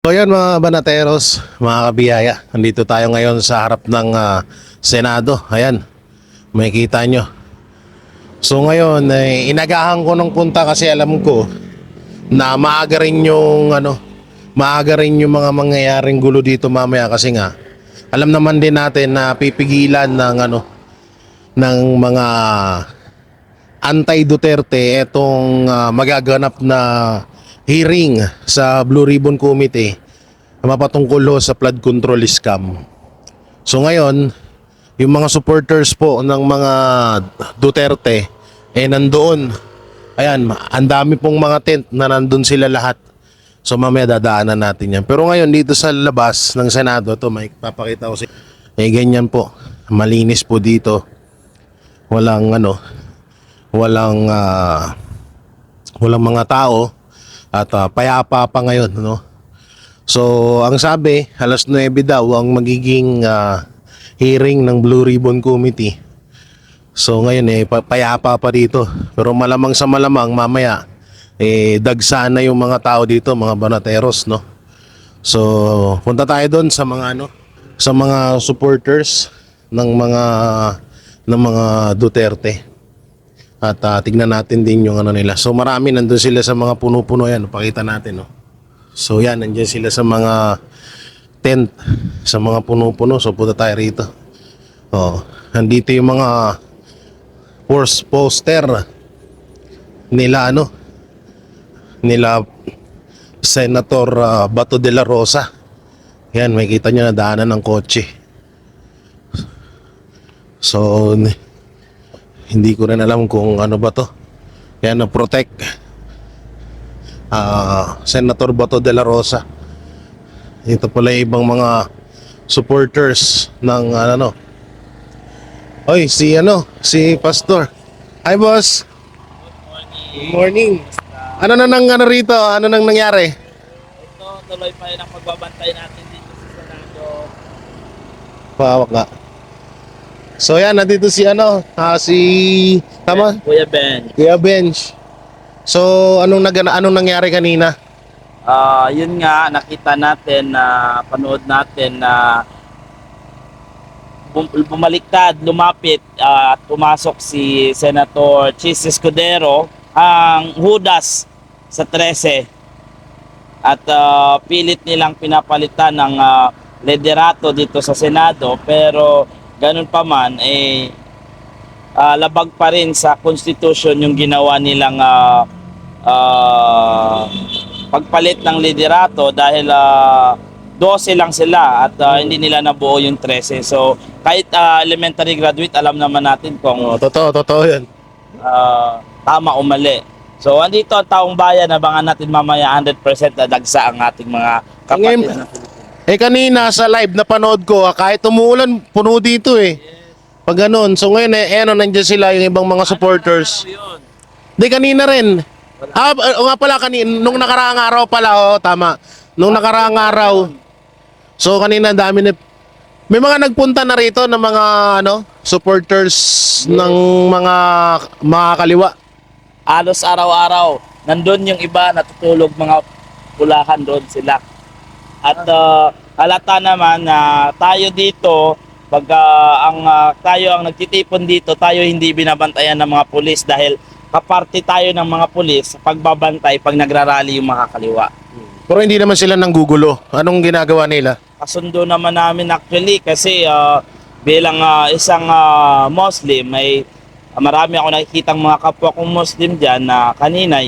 So yan mga banateros, mga kabiyaya, nandito tayo ngayon sa harap ng Senado. Ayan, makikita nyo. So ngayon, inagahan ko ng punta kasi alam ko na maaga rin yung maaga rin yung mga mangyayaring gulo dito mamaya kasi nga alam naman din natin na pipigilan ng mga anti-Duterte itong magaganap na hearing sa Blue Ribbon Committee na mapatungkol sa flood control scam. So ngayon, yung mga supporters po ng mga Duterte nandoon. Ayan, ang dami pong mga tent na nandun sila lahat. So mamaya dadaanan natin yan. Pero ngayon dito sa labas ng Senado, to may papakita ko ganyan po. Malinis po dito. Walang walang mga tao at payapa pa ngayon, no? So, ang sabi, alas 9 daw ang magiging hearing ng Blue Ribbon Committee. So, ngayon payapa pa dito. Pero malamang sa malamang mamaya dagsa na yung mga tao dito, mga banateros, no? So, punta tayo doon sa mga sa mga supporters ng mga Duterte. At tignan natin din yung nila. So marami nandun sila sa mga puno-puno yan. Pakita natin, no. So yan, nandiyan sila sa mga tent, sa mga puno-puno. So punta tayo rito. Oh, nandito yung mga poster nila nila Senator Bato de la Rosa. Yan, makikita nyo na daanan ng kotse. So hindi ko rin alam kung ano ba to. Yan, na-protect Senator Bato de la Rosa. Ito pala yung ibang mga supporters ng Oy, si Pastor. Hi, boss. Good morning. Ano na rito? Ano nang nangyari? Ito, tuloy pa rin ang pagbabantay natin dito sa Senado. Pawak nga. So yan, nandito si tama? Kuya Ben. Kuya Bench. So anong nangyari kanina? Yun nga, nakita natin na panood natin na bumaliktad, lumapit at pumasok si Senator Chis Escudero, ang hudas sa 13. At pilit nilang pinapalitan ng liderato dito sa Senado, pero ganun pa man, labag pa rin sa Constitution yung ginawa nilang pagpalit ng liderato dahil 12 lang sila at hindi nila nabuo yung 13. So, kahit elementary graduate, alam naman natin kung Totoo yan. tama o mali. So, andito ang taong bayan, abangan natin mamaya 100% na dagsa ang ating mga kapatid na Kanina sa live na panood ko, kahit umuulan, puno dito Pag ganun. So ngayon nandiyan sila yung ibang mga supporters. Di kanina rin. O nga pala nung nakaraang araw pala, tama. Nung nakaraang araw. So kanina dami may mga nagpunta na rito ng mga supporters ng mga kaliwa. Alos araw-araw. Nandun yung iba, natutulog, mga pulakan doon sila. At halata naman na tayo dito, pag tayo ang nagtitipon dito, tayo hindi binabantayan ng mga pulis dahil kaparte tayo ng mga pulis sa pagbabantay pag nagrarally yung mga kaliwa. Pero hindi naman sila nanggugulo. Anong ginagawa nila? Kasundo naman namin actually kasi bilang isang Muslim, may marami ako nakikitang mga kapwa kong Muslim dyan na kanina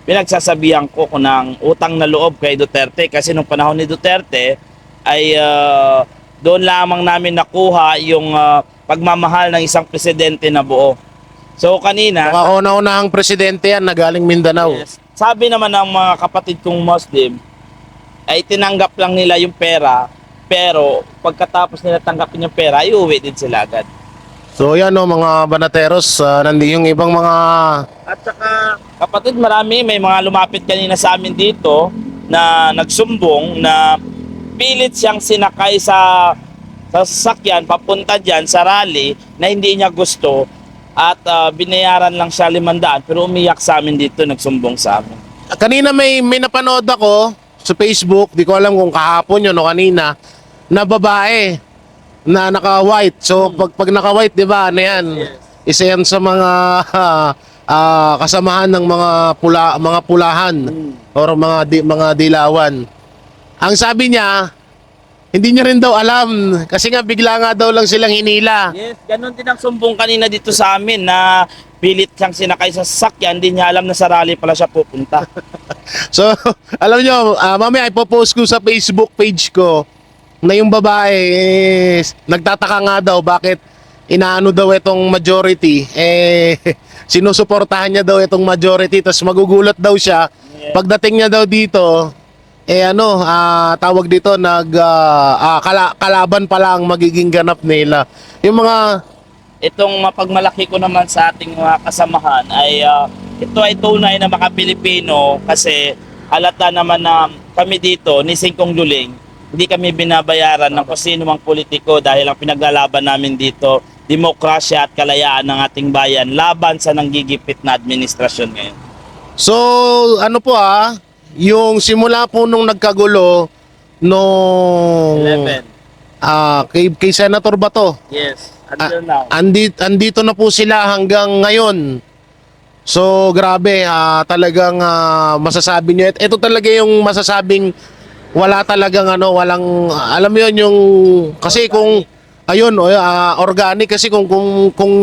pinagsasabihan ko ng utang na loob kay Duterte kasi nung panahon ni Duterte ay doon lamang namin nakuha yung pagmamahal ng isang presidente na buo. So kanina, Kauna-unahang presidente yan na galing Mindanao. yes, sabi naman ng mga kapatid kong Muslim ay tinanggap lang nila yung pera, pero pagkatapos nila tanggapin yung pera, iuwi din sila agad. So yan mga banateros, nandiyo yung ibang mga At saka kapatid, may mga lumapit kanina sa amin dito na nagsumbong na pilit siyang sinakay sa sasakyan papunta dyan sa rally na hindi niya gusto at binayaran lang siya 500 pero umiyak sa amin dito, nagsumbong sa amin. kanina may napanood ako sa Facebook, di ko alam kung kahapon yun o kanina, na babae na naka-white. So pag naka-white, 'di ba? Ano 'yan? Isa 'yan sa mga kasamahan ng mga pulahan or mga dilawan. Ang sabi niya, hindi niya rin daw alam kasi nga bigla nga daw lang silang hinila. Yes, ganun din ang sumbong kanina dito sa amin na pilit siyang sinakay sa sasakyan, hindi niya alam na sa rally pala siya pupunta. So, alam nyo, mamaya ipopost ko sa Facebook page ko na yung babae nagtataka nga daw bakit inaano daw itong majority, sinusuportahan niya daw itong majority, tapos magugulat daw siya pagdating niya daw dito, tawag dito, kalaban pala ang magiging ganap nila. Yung mga Itong mapagmalaki ko naman sa ating mga kasamahan ay ito ay tunay na maka-Pilipino kasi halata naman na kami dito ni Singkong Luling, hindi kami binabayaran ng kung sino mang politiko dahil ang pinaglalaban namin dito, demokrasya at kalayaan ng ating bayan laban sa nanggigipit na administrasyon ngayon. So, ano po yung simula po nung nagkagulo nung 11. kay Senator Bato. Yes, until now. Andito na po sila hanggang ngayon. So, grabe, talagang masasabi niyo. Ito talaga yung masasabing wala talagang walang, alam mo yun, yung, kasi kung, ayun, organic, kasi kung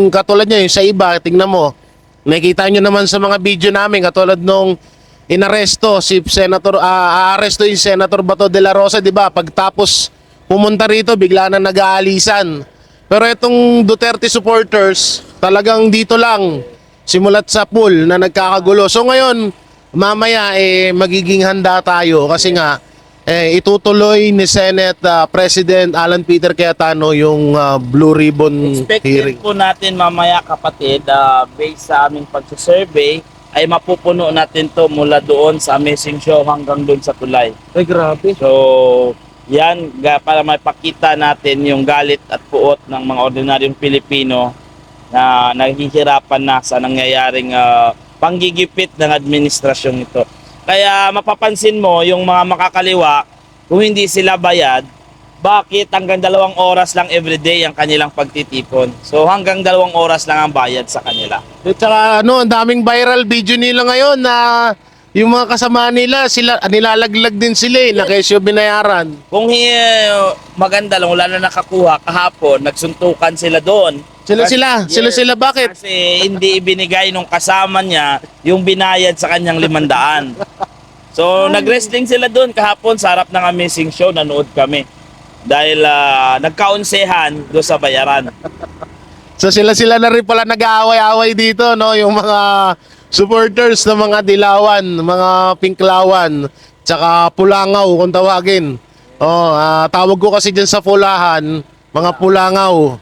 katulad niya, yung sa iba, tingnan mo, nakikita nyo naman sa mga video namin, katulad nung inaresto si Senator, aaresto yung Senator Bato de la Rosa, di ba? Pagtapos pumunta rito, bigla na nag-aalisan. Pero itong Duterte supporters, talagang dito lang, simulat sa pool na nagkakagulo. So ngayon, mamaya magiging handa tayo kasi nga itutuloy ni Senate President Alan Peter Cayetano yung Blue Ribbon hearing. Expected po natin mamaya kapatid, based sa aming pagsusurvey, ay mapupuno natin to mula doon sa Amazing Show hanggang doon sa tulay. Ay, grabe. So, yan, para mapakita natin yung galit at puot ng mga ordinaryong Pilipino na naghihirapan na sa nangyayaring panggigipit ng administrasyong ito. Kaya mapapansin mo yung mga makakaliwa, kung hindi sila bayad, bakit hanggang 2 oras lang everyday ang kanilang pagtitipon? So hanggang 2 oras lang ang bayad sa kanila. At saka ang daming viral video nila ngayon na yung mga kasama nila, sila nilalaglag din sila na kesyo binayaran. Kung maganda lang, wala na nakakuha, kahapon, nagsuntukan sila doon. Sila bakit? Kasi hindi ibinigay nung kasama niya yung binayad sa kanyang 500. So nag-wrestling sila doon kahapon sa harap ng Amazing Show, nanood kami. Dahil nagkaunsehan doon sa bayaran. So sila na rin pala nag-aaway-aaway dito, no? Yung mga supporters ng mga dilawan, mga pinklawan, tsaka pulangaw kung tawagin. Tawag ko kasi dyan sa pulahan, mga pulangaw.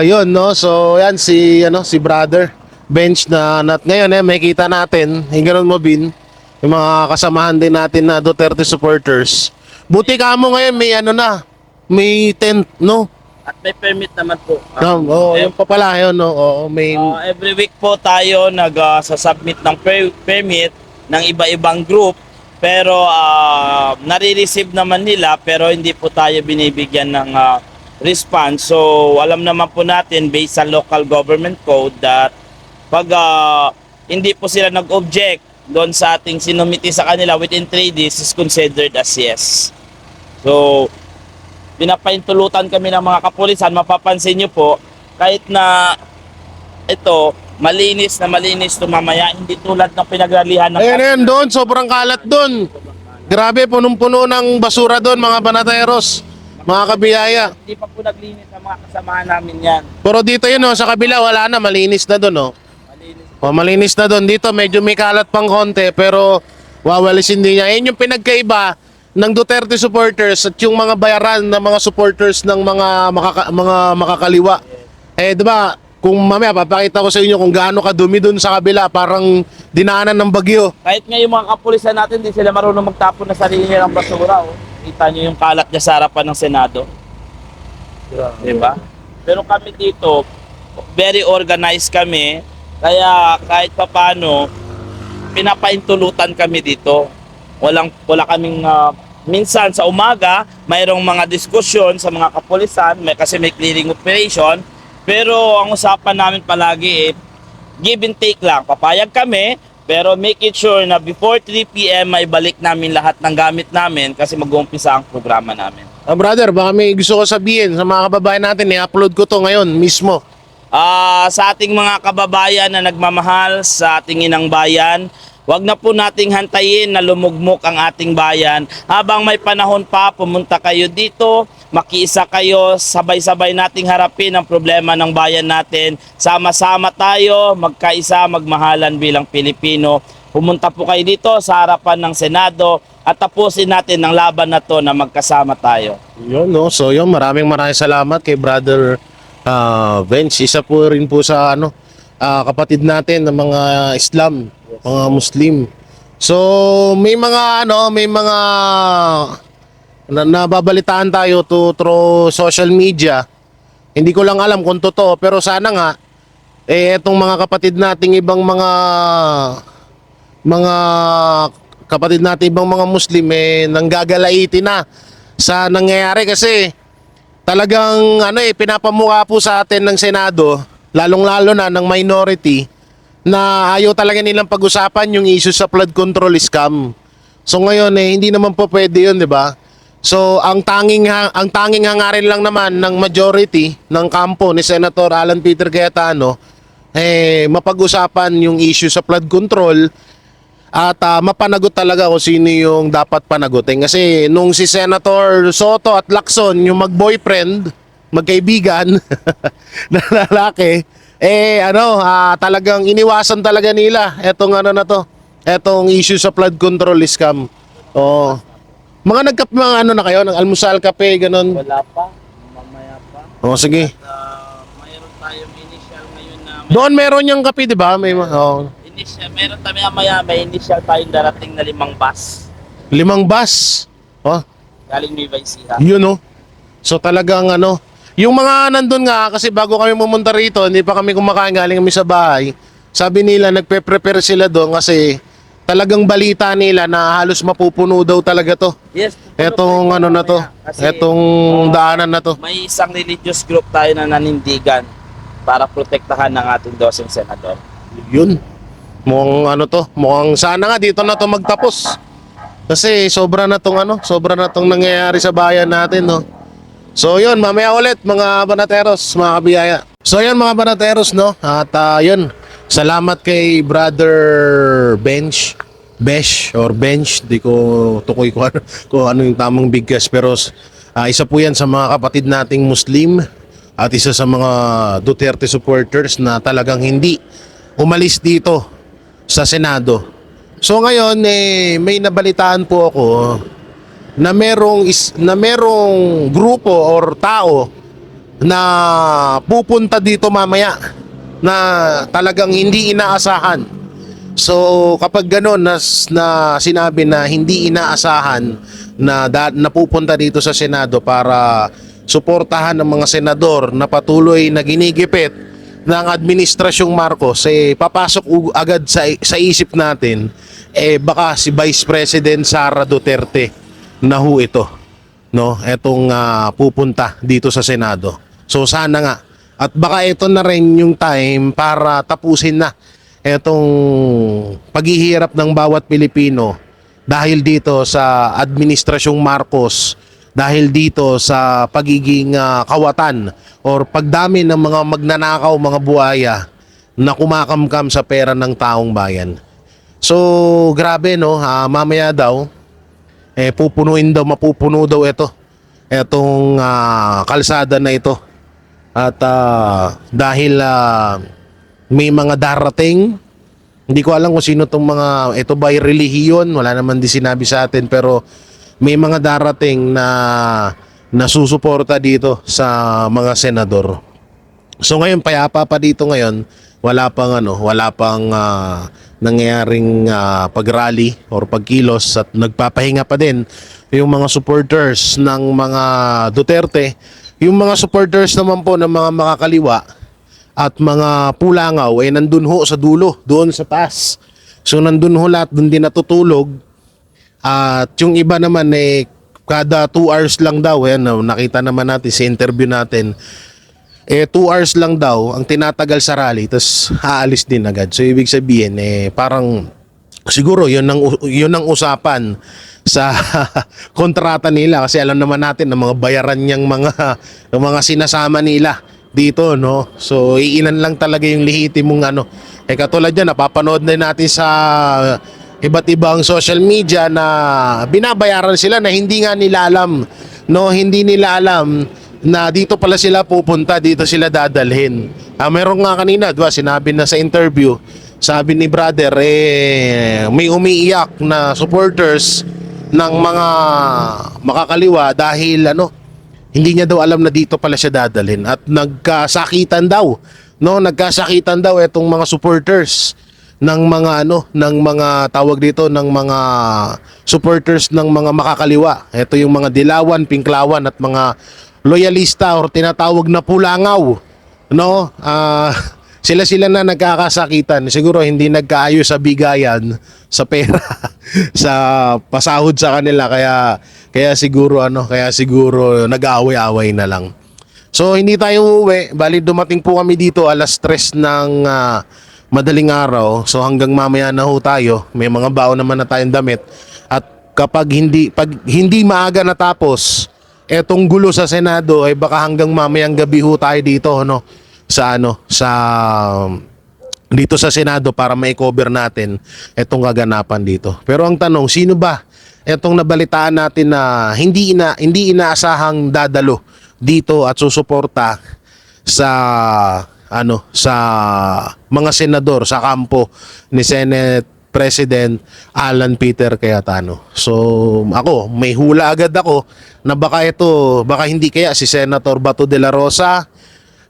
Yun, no? So yan si brother Bench na ngayon makikita natin, ganun mo Bin, yung mga kasamahan din natin na Duterte supporters. Buti ka mo ngayon may tent, no? At may permit naman po. Yung pa pala yun, no? May Every week po tayo nag-submit ng permit ng iba-ibang group, pero nare-receive naman nila pero hindi po tayo binibigyan ng response. So alam naman po natin based sa local government code that pag hindi po sila nag-object doon sa ating sinumiti sa kanila within 3 days is considered as yes. So pinapaintulutan kami ng mga kapulisan, mapapansin nyo po, kahit na ito, malinis to mamaya, hindi tulad ng pinagralihan ng... Ayan, doon, sobrang kalat doon. Grabe, punong-puno ng basura doon, mga banateros, mga kabiyaya. Hindi pa po naglinis ang mga kasamahan namin yan. Pero dito yun, sa kabila, wala na, malinis na doon, malinis na doon. Dito, medyo may kalat pang konti, pero wawalisin din niya. Ayun yung pinagkaiba ng Duterte supporters at yung mga bayaran ng mga supporters ng mga makakaliwa. Di ba, kung mamaya papakita ko sa inyo kung gaano kadumi doon sa kabila, parang dinaanan ng bagyo. Kahit nga yung mga kapulisan natin, hindi sila marunong magtapon na sarili nilang basura. Kita nyo yung kalat niya sa harapan ng Senado. Diba? Pero kami dito, very organized kami, kaya kahit papano, pinapaintulutan kami dito. wala kaming minsan sa umaga, mayroong mga diskusyon sa mga kapulisan, kasi may clearing operation. Pero ang usapan namin palagi give and take lang. Papayag kami, pero make it sure na before 3 p.m. may balik namin lahat ng gamit namin kasi mag-uumpisa ang programa namin. Brother, baka may gusto ko sabihin sa mga kababayan natin, i-upload ko to ngayon mismo. Sa ating mga kababayan na nagmamahal sa ating inang bayan, wag na po nating hantayin na lumugmok ang ating bayan. Habang may panahon pa, pumunta kayo dito, makiisa kayo, sabay-sabay nating harapin ang problema ng bayan natin. Sama-sama tayo, magkaisa, magmahalan bilang Pilipino. Pumunta po kayo dito sa harapan ng Senado at tapusin natin ang laban na to na magkasama tayo. Yun, no? So yun, maraming salamat kay Brother Bench. Isa po rin po sa kapatid natin ng mga Islam, mga Muslim. So may mga nababalitaan tayo through social media. Hindi ko lang alam kung totoo, pero sana nga etong mga kapatid nating ibang mga kapatid natin ibang mga Muslim nanggagalaiti na sa nangyayari kasi talagang pinapamukha po sa atin ng Senado, lalong-lalo na ng minority, na ayaw talaga nilang pag-usapan yung issue sa flood control scam. So ngayon hindi naman po pwede 'yun, 'di ba? So ang tanging hangarin lang naman ng majority ng kampo ni Senator Alan Peter Cayetano mapag-usapan yung issue sa flood control at mapanagot talaga kung sino yung dapat panagutin. Kasi nung si Senator Soto at Lacson yung mag-boyfriend, magkaibigan na lalaki, talagang iniwasan talaga nila etong issue sa flood control scam. Oh. Mga na kayo, ng almusal, kape, ganun. Wala pa, mamaya pa. Oh, sige. Mayroon tayong initial ngayon na Doon meron yung kape, di ba? meron tayo mamaya, may initial tayong darating na 5 bus 5 bus. Oh, galing Nueva Ecija. yun oh. So talagang yung mga nandun nga, kasi bago kami pumunta rito, hindi pa kami kumakain, galing kami sa bahay. Sabi nila, nagpe-prepare sila doon kasi talagang balita nila na halos mapupuno daw talaga to. Yes. Etong etong daanan na to. May isang religious group tayo na nanindigan para protektahan ng ating doseng senador. Yun. Mukhang sana nga dito na to magtapos. Kasi sobra na tong nangyayari sa bayan natin, no. So yun, mamaya ulit mga banateros, mga kabiyaya. So yun mga banateros, no. At yun, salamat kay Brother Besh, di ko tukoy kung ano yung tamang bigkas, pero isa po yan sa mga kapatid nating Muslim at isa sa mga Duterte supporters na talagang hindi umalis dito sa Senado. So ngayon may nabalitaan po ako na merong grupo or tao na pupunta dito mamaya na talagang hindi inaasahan. So kapag gano'n na sinabi na hindi inaasahan na pupunta dito sa Senado para suportahan ng mga senador na patuloy na ginigipit ng Administrasyong Marcos, papasok agad sa isip natin baka si Vice President Sara Duterte na ito, no, etong pupunta dito sa Senado. So sana nga, at baka ito na rin yung time para tapusin na etong paghihirap ng bawat Pilipino dahil dito sa Administrasyong Marcos, dahil dito sa pagiging kawatan or pagdami ng mga magnanakaw, mga buhaya na kumakamkam sa pera ng taong bayan. So grabe, no, mamaya daw mapupuno daw etong kalsada na ito. At dahil may mga darating, hindi ko alam kung sino tong mga ito ba ay relihiyon, wala naman din sinabi sa atin, pero may mga darating na nasusuporta dito sa mga senador. So ngayon payapa pa dito ngayon, wala pang nangyayaring pag-rally or pagkilos at nagpapahinga pa din yung mga supporters ng mga Duterte. Yung mga supporters naman po ng mga makakaliwa at mga pulangaw nandun ho sa dulo, doon sa taas. So nandun ho lahat, doon din natutulog. At yung iba naman kada 2 hours lang daw, yan, nakita naman natin sa interview natin, 2 hours lang daw ang tinatagal sa rally, tapos aalis din agad. So ibig sabihin, parang siguro yun ang usapan sa kontrata nila, kasi alam naman natin na mga bayaran niyang mga sinasama nila dito, no? So iilan lang talaga yung lehitimong katulad yan, napapanood na natin sa iba't ibang social media na binabayaran sila na hindi nga nila alam, no? Hindi nila alam na dito pala sila pupunta, dito sila dadalhin. Meron nga kanina, diba, sinabi na sa interview, sabi ni brother, may umiiyak na supporters ng mga makakaliwa dahil hindi niya daw alam na dito pala siya dadalhin, at nagkasakitan daw, no? Nagkasakitan daw itong mga supporters ng mga ng mga tawag dito, ng mga supporters ng mga makakaliwa. Ito yung mga dilawan, pinklawan at mga loyalista or tinatawag na pulangaw, no? Sila na nagkakasakitan. Siguro hindi nagkaayos sa bigayan, sa pera, sa pasahod sa kanila, kaya siguro nag-aaway-away na lang. So hindi tayo uuwi, bali dumating po kami dito alas 3 ng madaling araw. So hanggang mamaya na ho tayo. May mga baon naman na tayong damit. At pag hindi maaga natapos etong gulo sa Senado, ay baka hanggang mamayang gabi ho tayo dito, dito sa Senado para ma-cover natin etong kaganapan dito. Pero ang tanong, sino ba etong nabalitaan natin na hindi inaasahang dadalo dito at susuporta sa sa mga senador sa kampo ni Senate President Alan Peter Cayetano? So ako, may hula agad ako na baka hindi kaya si Senator Bato de la Rosa,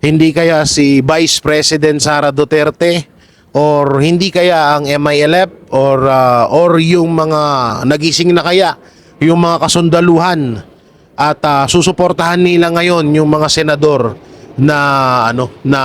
hindi kaya si Vice President Sara Duterte, or hindi kaya ang MILF, or yung mga nagising na kaya yung mga kasundaluhan at susuportahan nila ngayon yung mga senador na na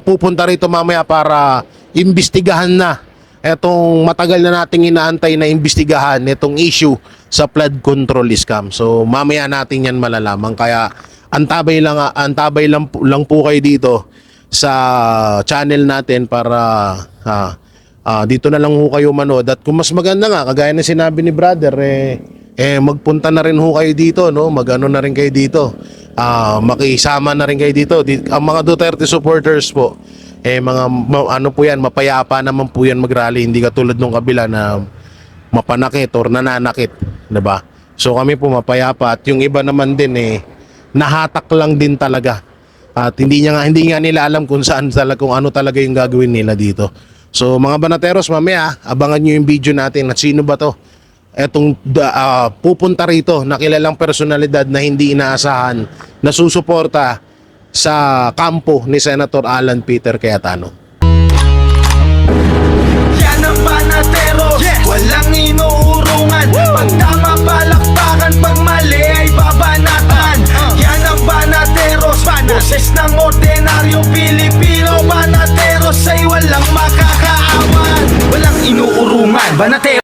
pupunta rito mamaya para imbestigahan na etong matagal na nating inaantay na imbestigahan itong issue sa flood control scam. So mamaya natin yan malalaman, kaya antabay lang po kayo dito sa channel natin para dito na lang ho kayo manood. At kung mas maganda nga, kagaya na sinabi ni brother, magpunta na rin ho kayo dito, no? Magano na rin kayo dito. Makisama na rin kayo dito. Ang mga Duterte supporters po, po yan, mapayapa naman po yan mag-rally, hindi katulad nung kabila na mapanakit or nananakit, 'di ba? So kami po mapayapa, at yung iba naman din nahatak lang din talaga. At hindi nga nila alam kung ano talaga yung gagawin nila dito. So mga banateros, mamaya abangan niyo yung video natin at sino ba to etong pupunta rito na kilalang personalidad na hindi inaasahan na susuporta sa kampo ni Senator Alan Peter Cayetano. Yan ang Banateros, walang inuurungan.